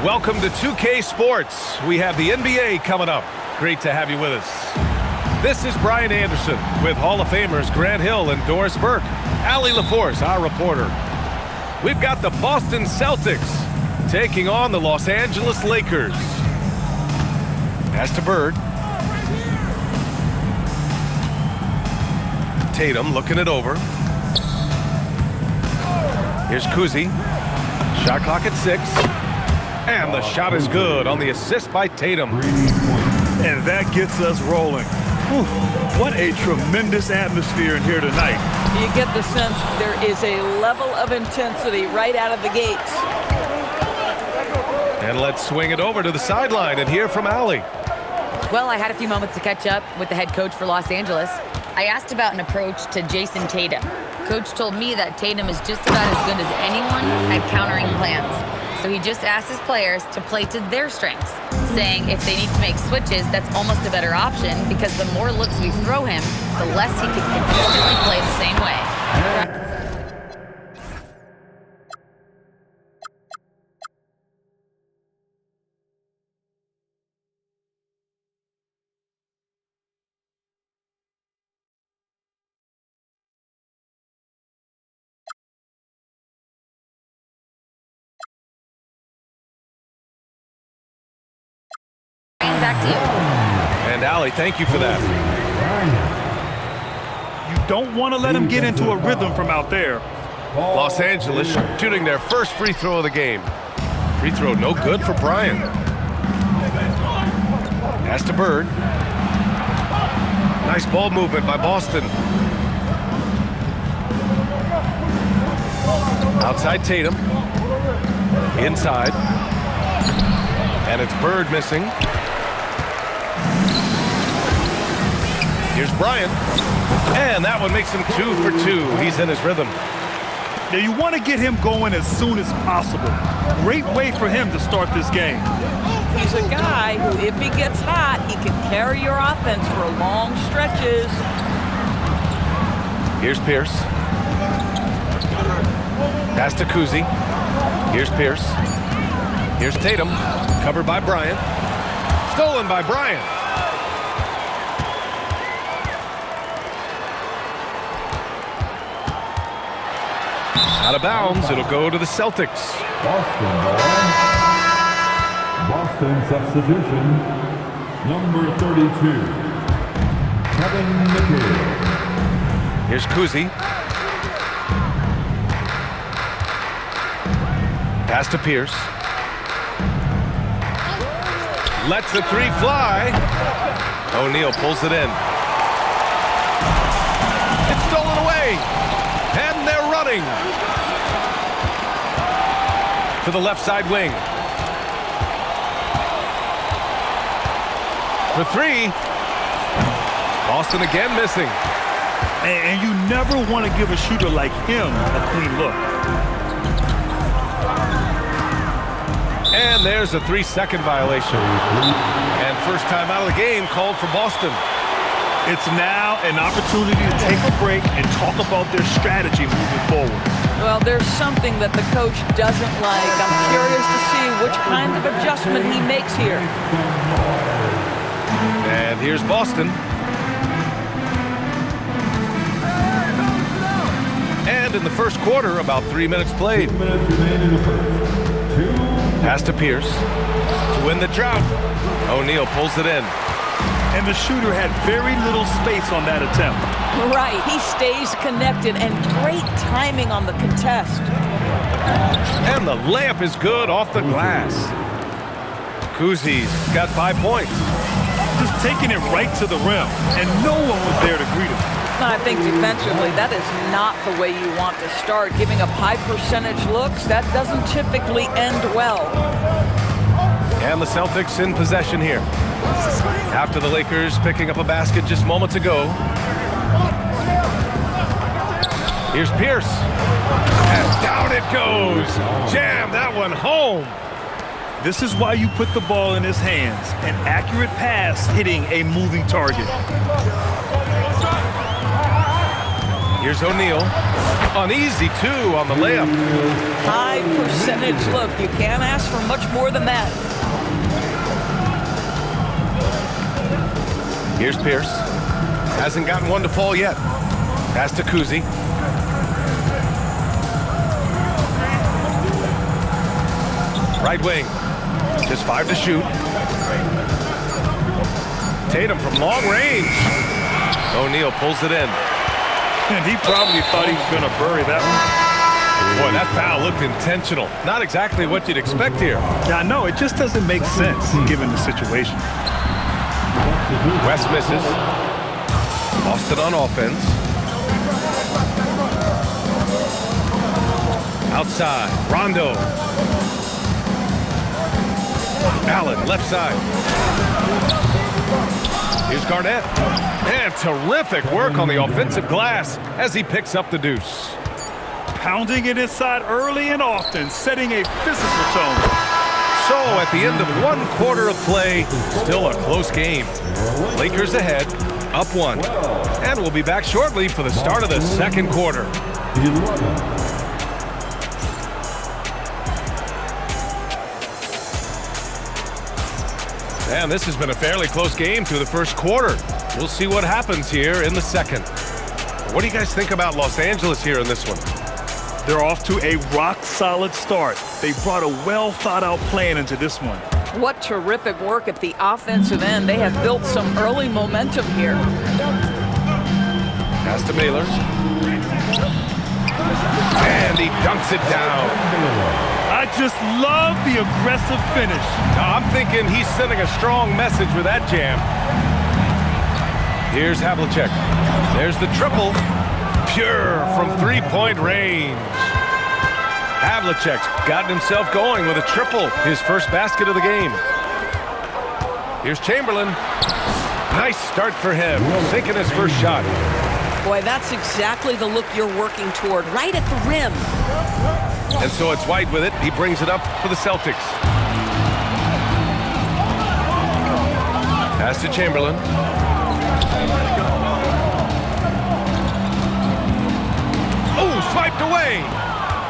Welcome to 2K Sports. We have the NBA coming up. Great to have you with us. This is Brian Anderson with Hall of Famers Grant Hill and Doris Burke. Allie LaForce, our reporter. We've got the Boston Celtics taking on the Los Angeles Lakers. Pass to Bird. Tatum looking it over. Here's Kuzi. Shot clock at 6. And the shot is good on the assist by Tatum. And that gets us rolling. Whew, what a tremendous atmosphere in here tonight. You get the sense there is a level of intensity right out of the gates. And let's swing it over to the sideline and hear from Allie. Well, I had a few moments to catch up with the head coach for Los Angeles. I asked about an approach to Jason Tatum. Coach told me that Tatum is just about as good as anyone at countering plans. So he just asked his players to play to their strengths, saying if they need to make switches, that's almost a better option because the more looks we throw him, the less he can consistently play the same way. Back to you. And Allie, thank you for that. You don't want to let him get into a rhythm from out there. Los Angeles shooting their first free throw of the game. Free throw no good for Bryant. Pass to Bird. Nice ball movement by Boston. Outside Tatum. Inside. And it's Bird missing. Here's Bryant. And that one makes him 2 for 2. He's in his rhythm. Now you want to get him going as soon as possible. Great way for him to start this game. He's a guy who, if he gets hot, he can carry your offense for long stretches. Here's Pierce. Pass to Kuzi. Here's Pierce. Here's Tatum. Covered by Bryant. Stolen by Bryant. Out of bounds, it'll go to the Celtics. Boston ball. Boston substitution, number 32, Kevin McHale. Here's Kuzi. Pass to Pierce. Lets the 3 fly. O'Neal pulls it in. It's stolen away. And they're running. To the left side wing. For 3. Boston again missing. And you never want to give a shooter like him a clean look. And there's a 3-second violation. And first time out of the game called for Boston. It's now an opportunity to take a break and talk about their strategy moving forward. Well, there's something that the coach doesn't like. I'm curious to see which kind of adjustment he makes here. And here's Boston. And in the first quarter, about 3 minutes played. 2 minutes remain in the first. Pass to Pierce. To win the drought. O'Neal pulls it in. And the shooter had very little space on that attempt. Right, he stays connected and great timing on the contest. And the layup is good off the glass. Kuzi's got 5 points. Just taking it right to the rim, and no one was there to greet him. I think defensively, that is not the way you want to start. Giving up high percentage looks, that doesn't typically end well. And the Celtics in possession here. After the Lakers picking up a basket just moments ago. Here's Pierce. And down it goes. Jam that one home. This is why you put the ball in his hands. An accurate pass hitting a moving target. Here's O'Neal. An easy 2 on the layup. High percentage percentage look. You can't ask for much more than that. Here's Pierce. Hasn't gotten one to fall yet. Pass to Kuzi. Right wing. Just 5 to shoot. Tatum from long range. O'Neal pulls it in. And he probably thought he was going to bury that one. Boy, that foul looked intentional. Not exactly what you'd expect here. Yeah, I know. It just doesn't make sense given the situation. West misses. Boston on offense. Outside. Rondo. Allen, left side. Here's Garnett. And terrific work on the offensive glass as he picks up the deuce. Pounding it inside early and often, setting a physical tone. So at the end of 1 quarter of play, still a close game. Lakers ahead, up 1. And we'll be back shortly for the start of the second quarter. 11. And this has been a fairly close game through the first quarter. We'll see what happens here in the second. What do you guys think about Los Angeles here in this one? They're off to a rock-solid start. They brought a well-thought-out plan into this one. What terrific work at the offensive end. They have built some early momentum here. Pass to Baylor. And he dunks it down. I just love the aggressive finish. Now, I'm thinking he's sending a strong message with that jam. Here's Havlicek. There's the triple. Pure from 3-point range. Havlicek's gotten himself going with a triple, his first basket of the game. Here's Chamberlain. Nice start for him, sinking his first shot. Boy, that's exactly the look you're working toward, right at the rim. And so it's White with it. He brings it up for the Celtics. Pass to Chamberlain. Oh, swiped away.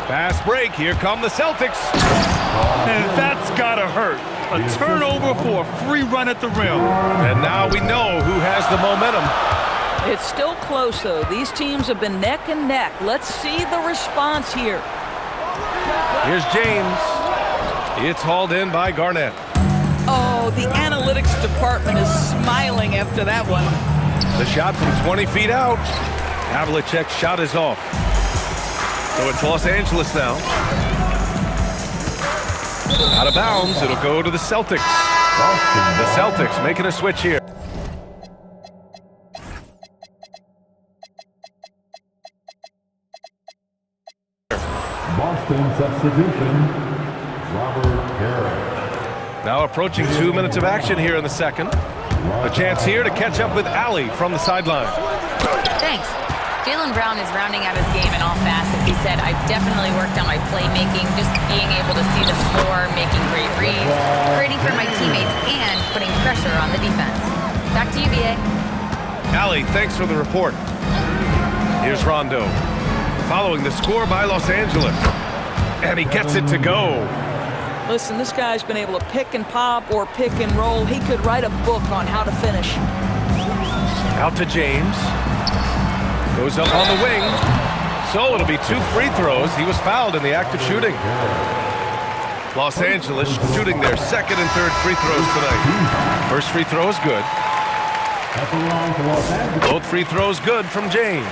Fast break. Here come the Celtics. And that's gotta hurt. A turnover for a free run at the rim. And now we know who has the momentum. It's still close, though. These teams have been neck and neck. Let's see the response here. Here's James. It's hauled in by Garnett. Oh, the analytics department is smiling after that one. The shot from 20 feet out. Havlicek's shot is off. So it's Los Angeles now. Out of bounds, it'll go to the Celtics. The Celtics making a switch here. Boston substitution, Robert Harris. Now approaching 2 minutes of action here in the second. A chance here to catch up with Allie from the sideline. Thanks. Jaylen Brown is rounding out his game in all facets. He said, I've definitely worked on my playmaking, just being able to see the floor, making great reads, creating for my teammates, and putting pressure on the defense. Back to you, BA. Allie, thanks for the report. Here's Rondo. Following the score by Los Angeles. And he gets it to go. Listen, this guy's been able to pick and pop or pick and roll. He could write a book on how to finish. Out to James. Goes up on the wing. So it'll be 2 free throws. He was fouled in the act of shooting. Los Angeles shooting their second and third free throws tonight. First free throw is good. Both free throws good from James.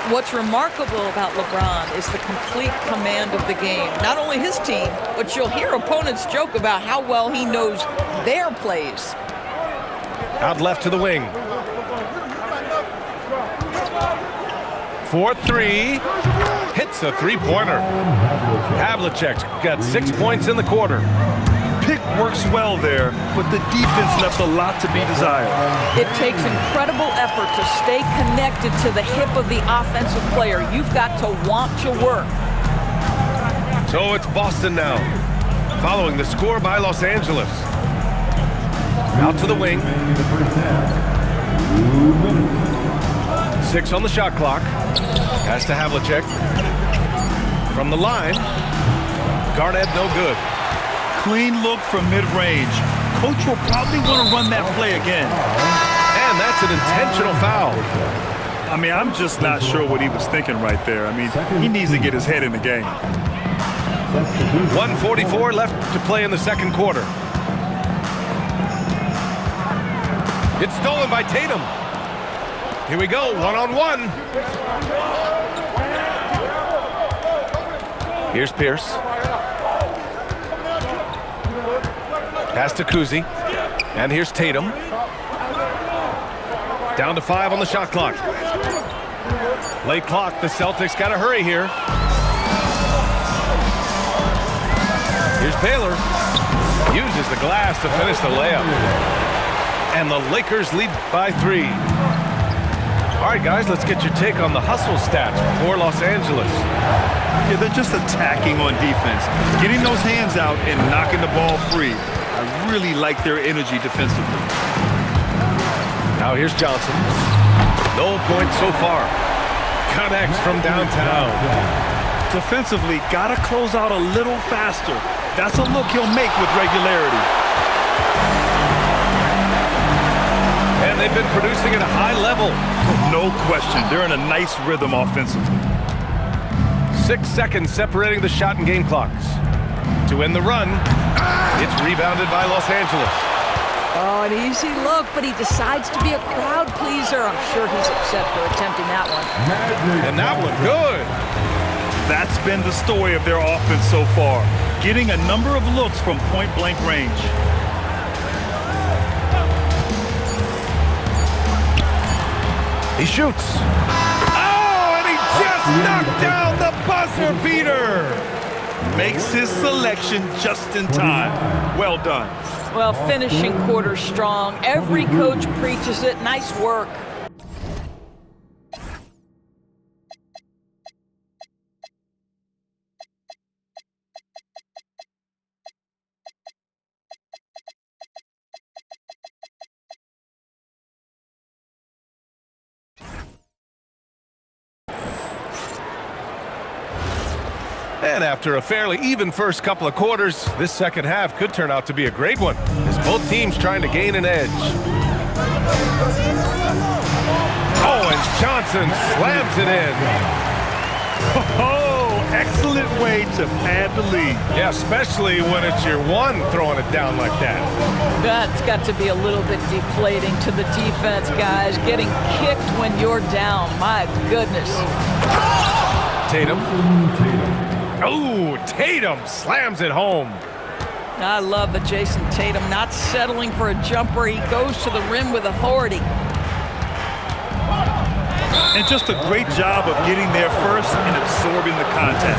What's remarkable about LeBron is the complete command of the game. Not only his team, but you'll hear opponents joke about how well he knows their plays. Out left to the wing. 4-3. Hits a three-pointer. Havlicek's got 6 points in the quarter. Pick works well there, but the defense left a lot to be desired. It takes incredible effort to stay connected to the hip of the offensive player. You've got to want to work. So it's Boston now, following the score by Los Angeles. Out to the wing. 6 on the shot clock. Pass to Havlicek. From the line. Garnett, no good. Clean look from mid-range. Coach will probably want to run that play again. And that's an intentional foul. I mean, I'm just not sure what he was thinking right there. I mean, he needs to get his head in the game. 1:44 left to play in the second quarter. It's stolen by Tatum. Here we go, one-on-one. Here's Pierce. Pass to Kuzi. And here's Tatum. Down to 5 on the shot clock. Late clock, the Celtics got to hurry here. Here's Baylor. Uses the glass to finish the layup. And the Lakers lead by 3. All right, guys, let's get your take on the hustle stats for Los Angeles. Yeah, they're just attacking on defense, getting those hands out and knocking the ball free. I really like their energy defensively. Now here's Johnson. No points so far. Connects from downtown. Defensively, gotta close out a little faster. That's a look he'll make with regularity. And they've been producing at a high level. No question, they're in a nice rhythm offensively. 6 seconds separating the shot and game clocks. To end the run, it's rebounded by Los Angeles. Oh, an easy look, but he decides to be a crowd pleaser. I'm sure he's upset for attempting that one. And that one, good. That's been the story of their offense so far, getting a number of looks from point-blank range. He shoots. Oh, and he just knocked down the buzzer beater. Makes his selection just in time. Well done. Well, finishing quarter strong. Every coach preaches it. Nice work. And after a fairly even first couple of quarters, this second half could turn out to be a great one, as both teams trying to gain an edge. Oh, and Johnson slams it in. Oh, excellent way to pad the lead. Yeah, especially when it's your one throwing it down like that. That's got to be a little bit deflating to the defense, guys. Getting kicked when you're down. My goodness. Tatum. Oh, Tatum slams it home. I love the Jason Tatum not settling for a jumper. He goes to the rim with authority. And just a great job of getting there first and absorbing the contact.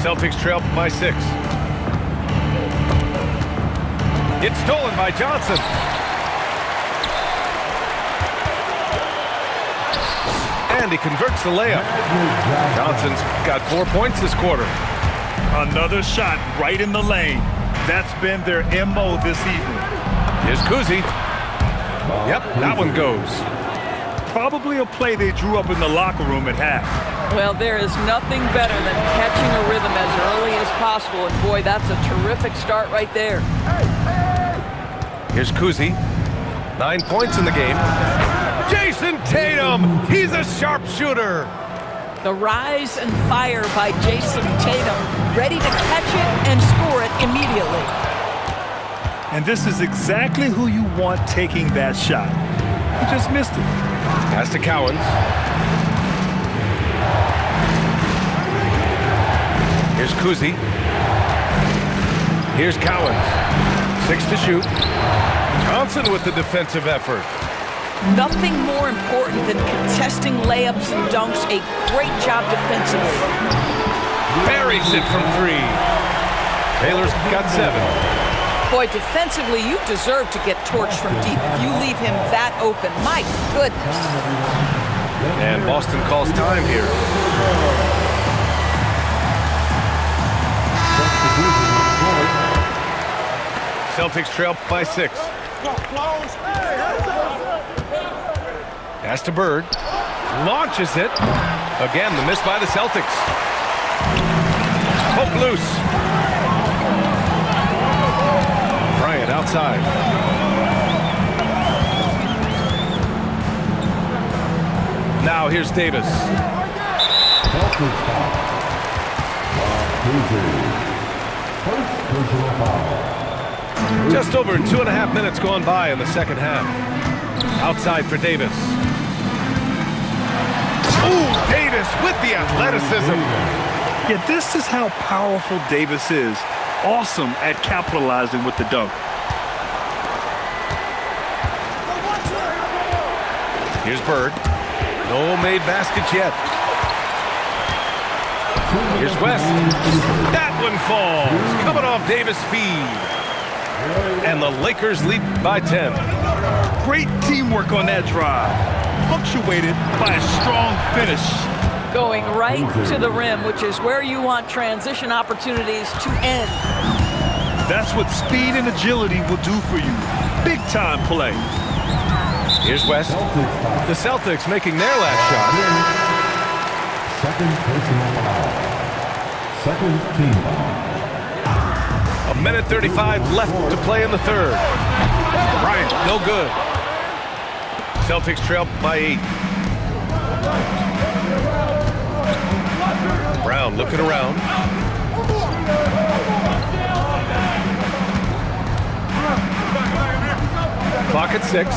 Celtics trail by 6. It's stolen by Johnson. And he converts the layup. Johnson's got 4 points this quarter. Another shot right in the lane. That's been their MO this evening. Here's Kuzi. Yep, that one goes. Probably a play they drew up in the locker room at half. Well, there is nothing better than catching a rhythm as early as possible. And boy, that's a terrific start right there. Here's Kuzi. 9 points in the game. Jason Tatum, he's a sharpshooter. The rise and fire by Jason Tatum, ready to catch it and score it immediately. And this is exactly who you want taking that shot. He just missed it. Pass to Cowens. Here's Kuzi. Here's Cowens. 6 to shoot. Johnson with the defensive effort. Nothing more important than contesting layups and dunks. A great job defensively. Buries it from 3. Baylor's got 7. Boy, defensively, you deserve to get torched from deep if you leave him that open. My goodness. And Boston calls time here. Celtics trail by 6. Pass to Bird. Launches it. Again, the miss by the Celtics. Poke loose. Bryant outside. Now here's Davis. Celtics foul. First personal foul. Just over 2.5 minutes gone by in the second half. Outside for Davis. Ooh, Davis with the athleticism. Yeah, this is how powerful Davis is. Awesome at capitalizing with the dunk. Here's Bird. No made baskets yet. Here's West. That one falls. Coming off Davis' feed. And the Lakers lead by 10. Great teamwork on that drive. Punctuated by a strong finish. Going right to the rim, which is where you want transition opportunities to end. That's what speed and agility will do for you. Big time play. Here's West. The Celtics making their last shot. Second personal foul. Second team foul. 1:35 left to play in the third. Bryant, no good. Celtics trail by 8. Brown looking around. Clock at 6.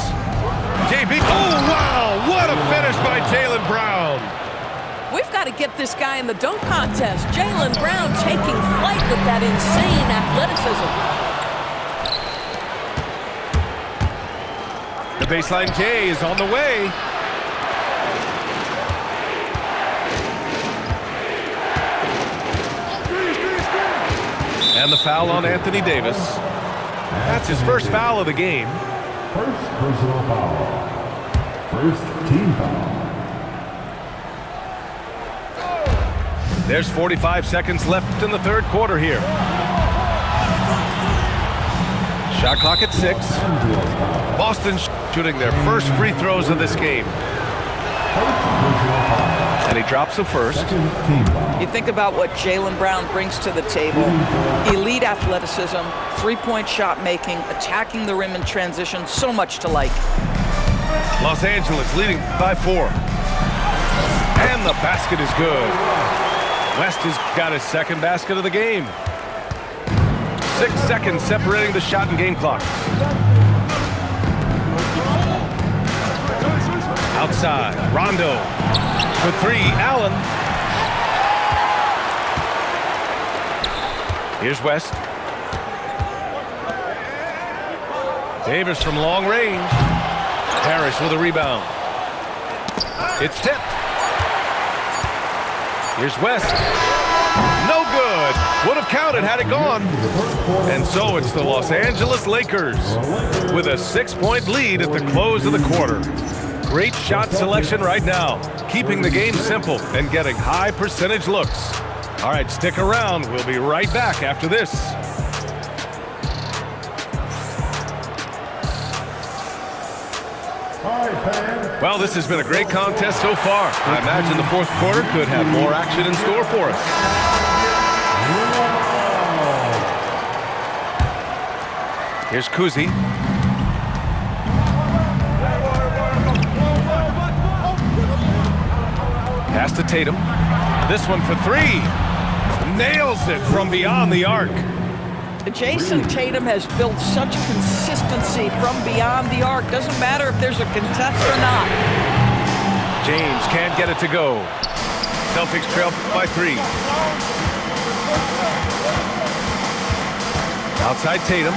JB. Oh, wow. What a finish by Jaylen Brown. We've got to get this guy in the dunk contest. Jaylen Brown taking flight with that insane athleticism. The baseline J is on the way. And the foul on Anthony Davis. That's his first foul of the game. First personal foul. First team foul. There's 45 seconds left in the third quarter here. Shot clock at 6. Boston shooting their first free throws of this game. And he drops the first. You think about what Jaylen Brown brings to the table. Elite athleticism, three-point shot making, attacking the rim in transition, so much to like. Los Angeles leading by 4. And the basket is good. West has got his second basket of the game. 6 seconds separating the shot and game clocks. Outside, Rondo for 3, Allen. Here's West. Davis from long range. Harris with a rebound. It's tipped. Here's West. No good. Would have counted had it gone. And so it's the Los Angeles Lakers with a 6-point lead at the close of the quarter. Great shot selection right now, keeping the game simple and getting high percentage looks. All right, stick around. We'll be right back after this. Well, this has been a great contest so far. I imagine the fourth quarter could have more action in store for us. Here's Kuzi. Pass to Tatum. This one for 3. Nails it from beyond the arc. Jason Tatum has built such consistency from beyond the arc. Doesn't matter if there's a contest or not. James can't get it to go. Celtics trail by 3. Outside Tatum.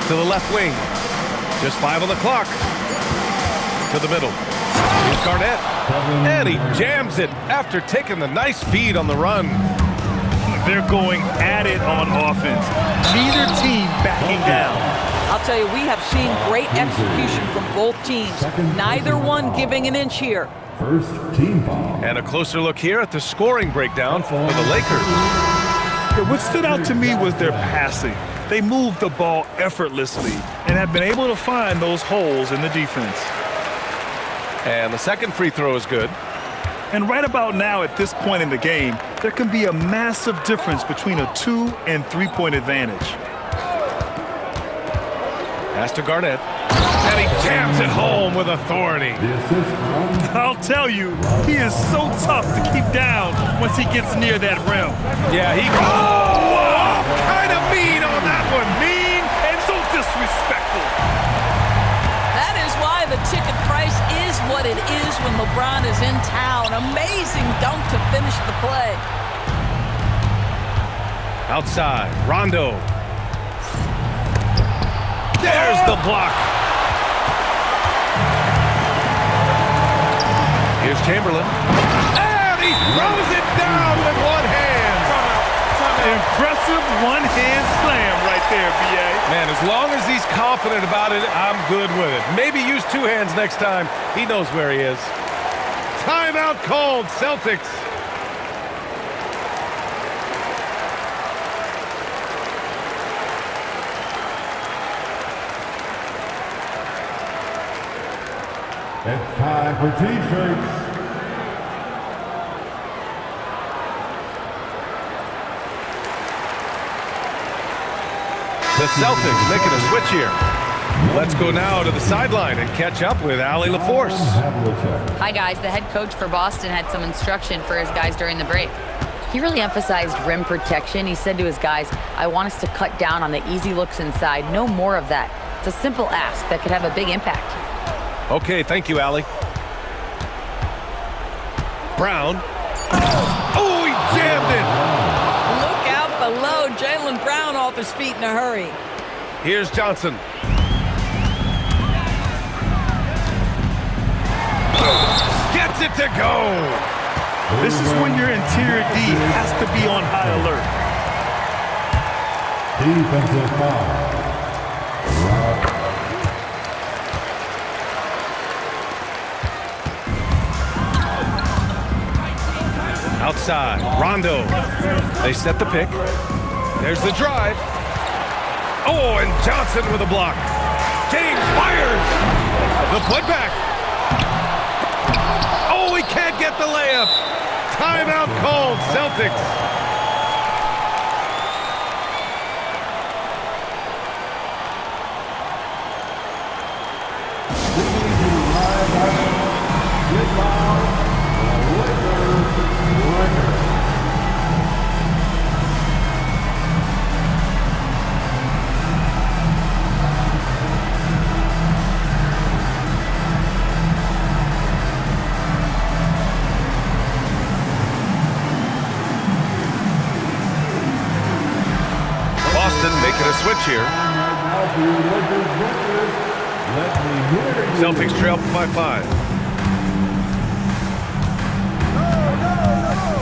To the left wing. Just 5 on the clock. To the middle. Here's Garnett. And he jams it after taking the nice feed on the run. They're going at it on offense. Neither team backing down. I'll tell you, we have seen great execution from both teams. Neither one giving an inch here. First team foul. And a closer look here at the scoring breakdown for the Lakers. What stood out to me was their passing. They move the ball effortlessly and have been able to find those holes in the defense. And the second free throw is good. And right about now, at this point in the game, there can be a massive difference between a 2- and 3-point advantage. Pass to Garnett. And he jams it home with authority. The assist from I'll tell you, he is so tough to keep down once he gets near that rim. Yeah, he... Oh! Kind of mean on that one. Mean and so disrespectful. That is why the ticket price is what it is when LeBron is in town. Amazing dunk to finish the play. Outside, Rondo. There's the block. Here's Chamberlain. And he throws it down with one hand. Impressive one-hand slam right there, B.A. Man, as long as he's confident about it, I'm good with it. Maybe use two hands next time. He knows where he is. Timeout called, Celtics. It's time for T-shirts. The Celtics making a switch here. Let's go now to the sideline and catch up with Allie LaForce. Hi, guys. The head coach for Boston had some instruction for his guys during the break. He really emphasized rim protection. He said to his guys, I want us to cut down on the easy looks inside. No more of that. It's a simple ask that could have a big impact. Okay, thank you, Allie. Brown. Oh, he jammed it. Look out below. Jaylen Brown off his feet in a hurry. Here's Johnson. Gets it to go. This is when your interior D has to be on high alert. Defensive foul. Outside, Rondo. They set the pick. There's the drive. Oh, and Johnson with a block. James fires. The putback. Oh, he can't get the layup. Timeout called, Celtics. Making a switch here. Celtics trail by 5.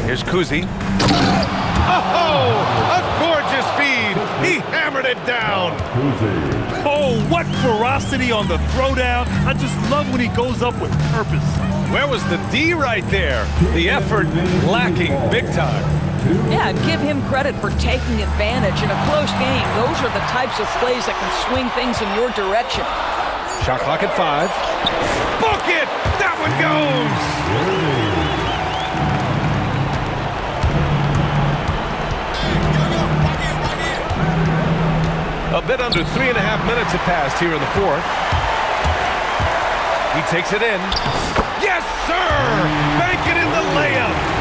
Here's Kuzi. Oh, a gorgeous feed. He hammered it down. Oh, what ferocity on the throwdown. I just love when he goes up with purpose. Where was the D right there? The effort lacking big time. Yeah, give him credit for taking advantage in a close game. Those are the types of plays that can swing things in your direction. Shot clock at 5. Book it! That one goes! A bit under 3.5 minutes have passed here in the fourth. He takes it in. Yes, sir! Bank it in the layup!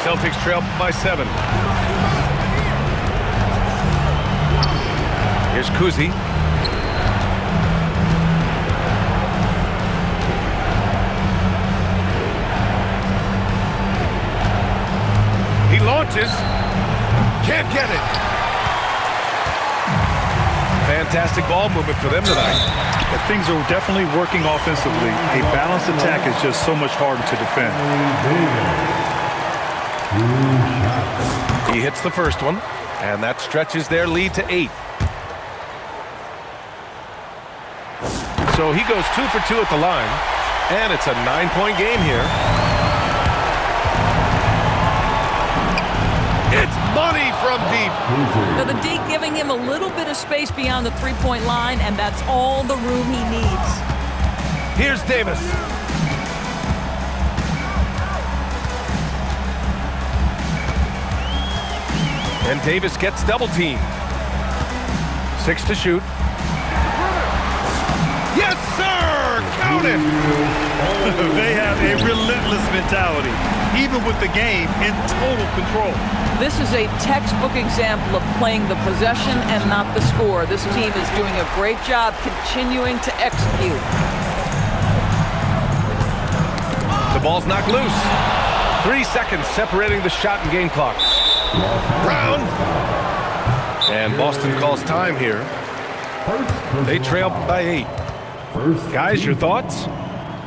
Celtics trail by 7. Here's Kuzi. He launches. Can't get it. Fantastic ball movement for them tonight. But things are definitely working offensively. A balanced attack is just so much harder to defend. He hits the first one, and that stretches their lead to 8. So he goes 2 for 2 at the line, and it's a 9-point game here. It's money from deep. Now the D giving him a little bit of space beyond the three-point line, and that's all the room he needs. Here's Davis. And Davis gets double teamed. 6 to shoot. Yes, sir! Count it! They have a relentless mentality, even with the game in total control. This is a textbook example of playing the possession and not the score. This team is doing a great job continuing to execute. The ball's knocked loose. 3 seconds separating the shot and game clocks. Brown. And Boston calls time here. They trail by 8. Guys, your thoughts?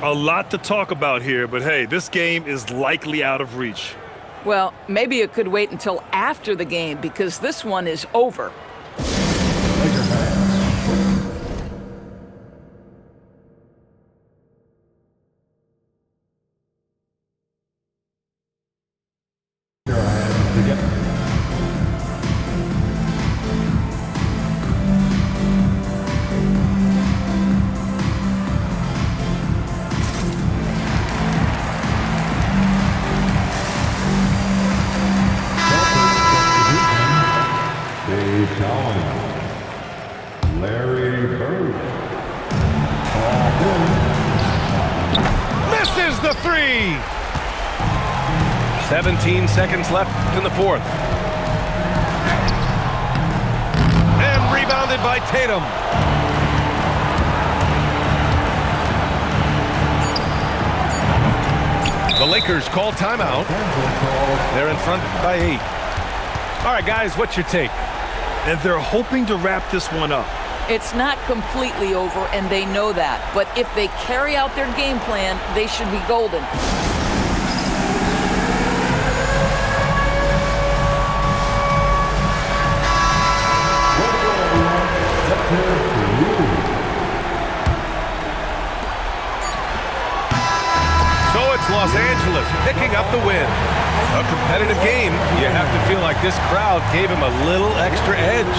A lot to talk about here, but hey, this game is likely out of reach. Well, maybe it could wait until after the game because this one is over. Larry Bird. Misses the 3! 17 seconds left in the fourth. And rebounded by Tatum. The Lakers call timeout. They're in front by 8. All right, guys, what's your take? And they're hoping to wrap this one up. It's not completely over, and they know that. But if they carry out their game plan, they should be golden. So it's Los Angeles picking up the win. A competitive game. You have to feel like this crowd gave him a little extra edge.